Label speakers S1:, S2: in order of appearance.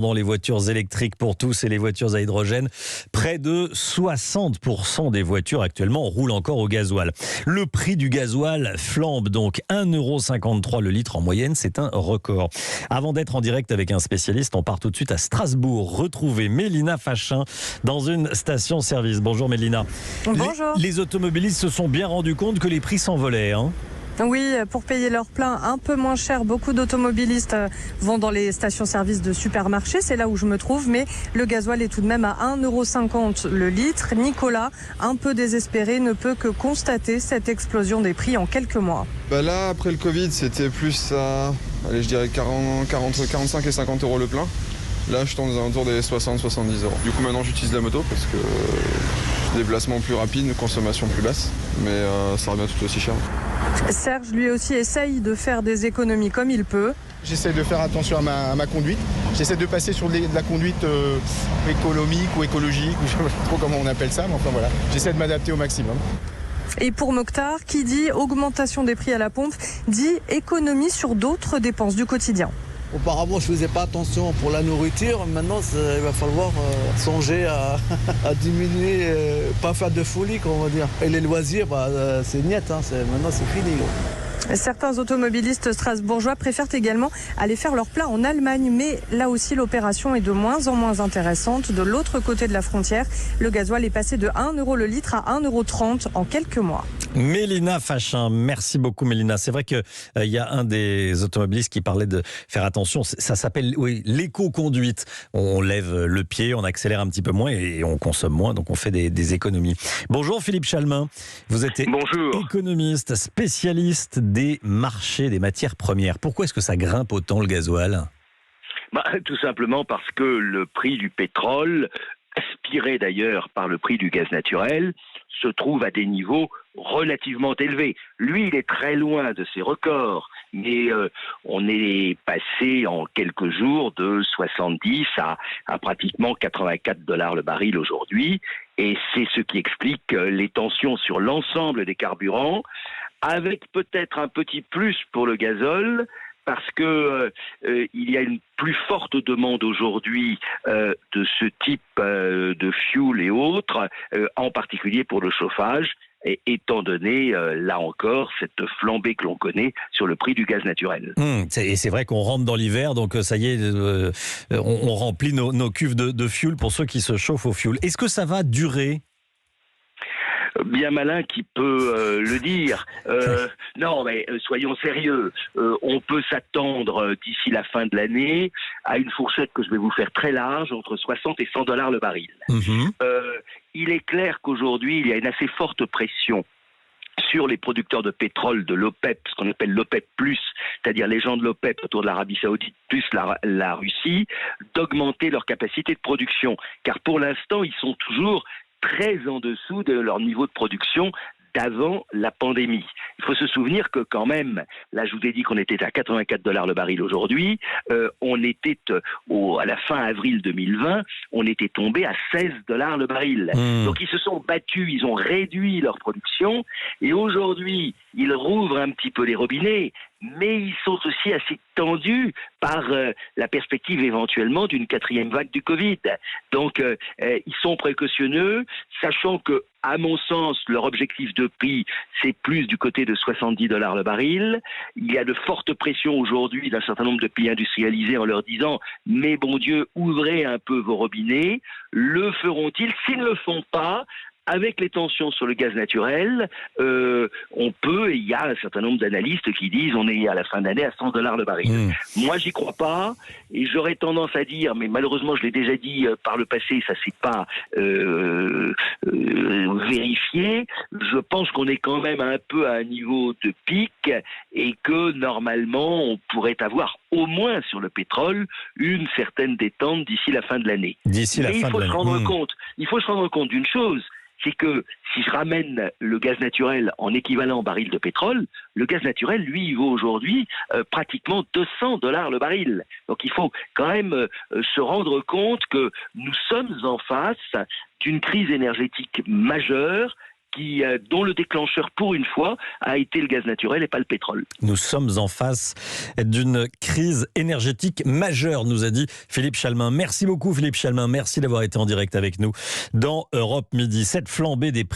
S1: Dans les voitures électriques pour tous et les voitures à hydrogène, près de 60% des voitures actuellement roulent encore au gasoil. Le prix du gasoil flambe donc 1,53 € le litre en moyenne, c'est un record. Avant d'être en direct avec un spécialiste, on part tout de suite à Strasbourg retrouver Mélina Fachin dans une station-service. Bonjour Mélina.
S2: Bonjour.
S1: Les automobilistes se sont bien rendus compte que les prix s'envolaient, hein ?
S2: Oui, pour payer leur plein un peu moins cher, beaucoup d'automobilistes vont dans les stations-service de supermarchés. C'est là où je me trouve, mais le gasoil est tout de même à 1,50 € le litre. Nicolas, un peu désespéré, ne peut que constater cette explosion des prix en quelques mois.
S3: Là, après le Covid, c'était plus à, je dirais 45 et 50 € le plein. Là, je tourne aux alentours des 60-70 €. Du coup, maintenant, j'utilise la moto parce que déplacement plus rapide, consommation plus basse, mais ça revient tout aussi cher.
S2: Serge, lui aussi, essaye de faire des économies comme il peut.
S4: J'essaie de faire attention à ma conduite. J'essaie de passer sur de la conduite économique ou écologique, ou je ne sais pas trop comment on appelle ça, mais enfin voilà. J'essaie de m'adapter au maximum.
S2: Et pour Mokhtar, qui dit augmentation des prix à la pompe, dit économie sur d'autres dépenses du quotidien.
S5: Auparavant, je faisais pas attention pour la nourriture. Maintenant, il va falloir songer à diminuer, pas faire de folie, on va dire. Et les loisirs, c'est niet, maintenant c'est fini.
S2: Certains automobilistes strasbourgeois préfèrent également aller faire leur plein en Allemagne, mais là aussi l'opération est de moins en moins intéressante. De l'autre côté de la frontière, le gasoil est passé de 1 € le litre à 1,30 € en quelques mois.
S1: Mélina Fachin, merci beaucoup Mélina. C'est vrai qu'il y a un des automobilistes qui parlait de faire attention, ça s'appelle l'éco-conduite. On lève le pied, on accélère un petit peu moins et on consomme moins, donc on fait des économies. Bonjour Philippe Chalmin, vous êtes économiste, spécialiste des marchés des matières premières. Pourquoi est-ce que ça grimpe autant le gasoil ?
S6: Tout simplement parce que le prix du pétrole, aspiré d'ailleurs par le prix du gaz naturel, se trouve à des niveaux relativement élevés. Lui, il est très loin de ses records, mais on est passé en quelques jours de 70 à pratiquement 84 $ le baril aujourd'hui, et c'est ce qui explique les tensions sur l'ensemble des carburants, avec peut-être un petit plus pour le gazole, parce que il y a une plus forte demande aujourd'hui de ce type de fuel et autres, en particulier pour le chauffage, et étant donné, là encore, cette flambée que l'on connaît sur le prix du gaz naturel.
S1: Et c'est vrai qu'on rentre dans l'hiver, donc ça y est, on remplit nos cuves de fuel pour ceux qui se chauffent au fuel. Est-ce que ça va durer ?
S6: Bien malin qui peut le dire. Non, mais soyons sérieux. On peut s'attendre d'ici la fin de l'année à une fourchette que je vais vous faire très large, entre 60 et 100 $ le baril. Il est clair qu'aujourd'hui, il y a une assez forte pression sur les producteurs de pétrole de l'OPEP, ce qu'on appelle l'OPEP+, c'est-à-dire les gens de l'OPEP autour de l'Arabie Saoudite plus la Russie, d'augmenter leur capacité de production. Car pour l'instant, ils sont toujours très en dessous de leur niveau de production d'avant la pandémie. Il faut se souvenir que quand même, là je vous ai dit qu'on était à 84 $ le baril aujourd'hui, on était à la fin avril 2020, on était tombé à 16 $ le baril. Donc ils se sont battus, ils ont réduit leur production, et aujourd'hui ils rouvrent un petit peu les robinets, mais ils sont aussi assez tendus par la perspective éventuellement d'une 4e vague du Covid. Donc ils sont précautionneux, sachant que, à mon sens, leur objectif de prix, c'est plus du côté de 70 $ le baril. Il y a de fortes pressions aujourd'hui d'un certain nombre de pays industrialisés en leur disant « Mais bon Dieu, ouvrez un peu vos robinets ». Le feront-ils ? S'ils ne le font pas, avec les tensions sur le gaz naturel, on peut, et il y a un certain nombre d'analystes qui disent on est à la fin d'année à 100 $ le baril. Moi, j'y crois pas, et j'aurais tendance à dire, mais malheureusement, je l'ai déjà dit par le passé, ça s'est pas vérifié. Je pense qu'on est quand même un peu à un niveau de pic, et que normalement, on pourrait avoir au moins sur le pétrole une certaine détente d'ici la fin de l'année. Mais il faut se rendre compte d'une chose, c'est que si je ramène le gaz naturel en équivalent baril de pétrole, le gaz naturel, lui, il vaut aujourd'hui pratiquement 200 $ le baril. Donc il faut quand même se rendre compte que nous sommes en face d'une crise énergétique majeure dont le déclencheur, pour une fois, a été le gaz naturel et pas le pétrole.
S1: Nous sommes en face d'une crise énergétique majeure, nous a dit Philippe Chalmin. Merci beaucoup Philippe Chalmin, merci d'avoir été en direct avec nous dans Europe Midi. Cette flambée des prix